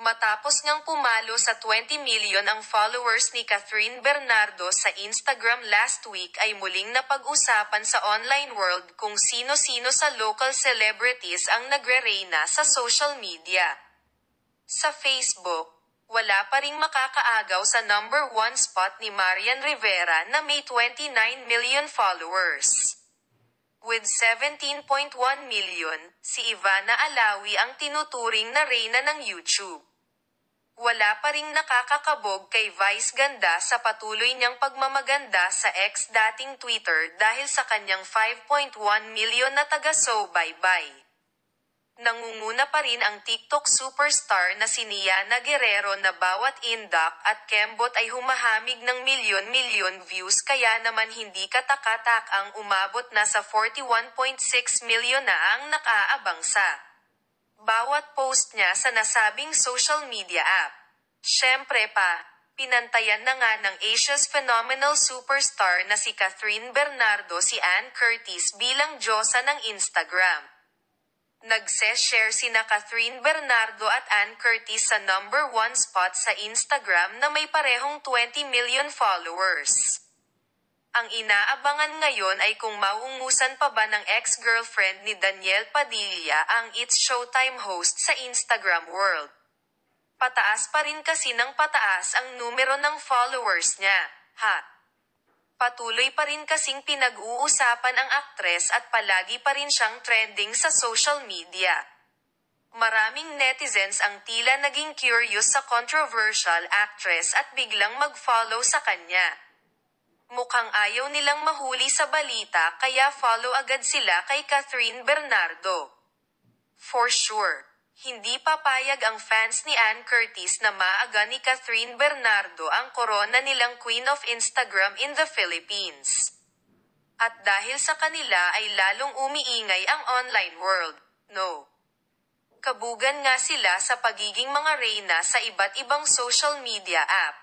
Matapos ngang pumalo sa 20 million ang followers ni Catherine Bernardo sa Instagram last week ay muling napag-usapan sa online world kung sino-sino sa local celebrities ang nagre-reyna sa social media. Sa Facebook, wala pa ring makakaagaw sa number 1 spot ni Marian Rivera na may 29 million followers. With 17.1 million, si Ivana Alawi ang tinuturing na reyna ng YouTube. Wala pa ring nakakakabog kay Vice Ganda sa patuloy niyang pagmamaganda sa ex dating Twitter dahil sa kanyang 5.1 million na taga-subaybay. Nangunguna pa rin ang TikTok superstar na si Niana Guerrero na bawat indak at kembot ay humahamig ng milyon-milyon views kaya naman hindi katak-katak ang umabot na sa 41.6 million na ang nakaabang sa bawat post niya sa nasabing social media app. Syempre pa, pinantayan na nga ng Asia's phenomenal superstar na si Catherine Bernardo si Ann Curtis bilang diyosa ng Instagram. Nagse-share sina Catherine Bernardo at Ann Curtis sa number 1 spot sa Instagram na may parehong 20 million followers. Ang inaabangan ngayon ay kung mauungusan pa ba ng ex-girlfriend ni Daniel Padilla ang It's Showtime host sa Instagram world. Pataas pa rin kasi ng pataas ang numero ng followers niya, Patuloy pa rin kasing pinag-uusapan ang aktres at palagi pa rin siyang trending sa social media. Maraming netizens ang tila naging curious sa controversial actress at biglang mag-follow sa kanya. Mukhang ayaw nilang mahuli sa balita kaya follow agad sila kay Catherine Bernardo. For sure, hindi papayag ang fans ni Ann Curtis na maaga ni Catherine Bernardo ang korona nilang Queen of Instagram in the Philippines. At dahil sa kanila ay lalong umiingay ang online world, Kabugan nga sila sa pagiging mga reyna sa iba't ibang social media app.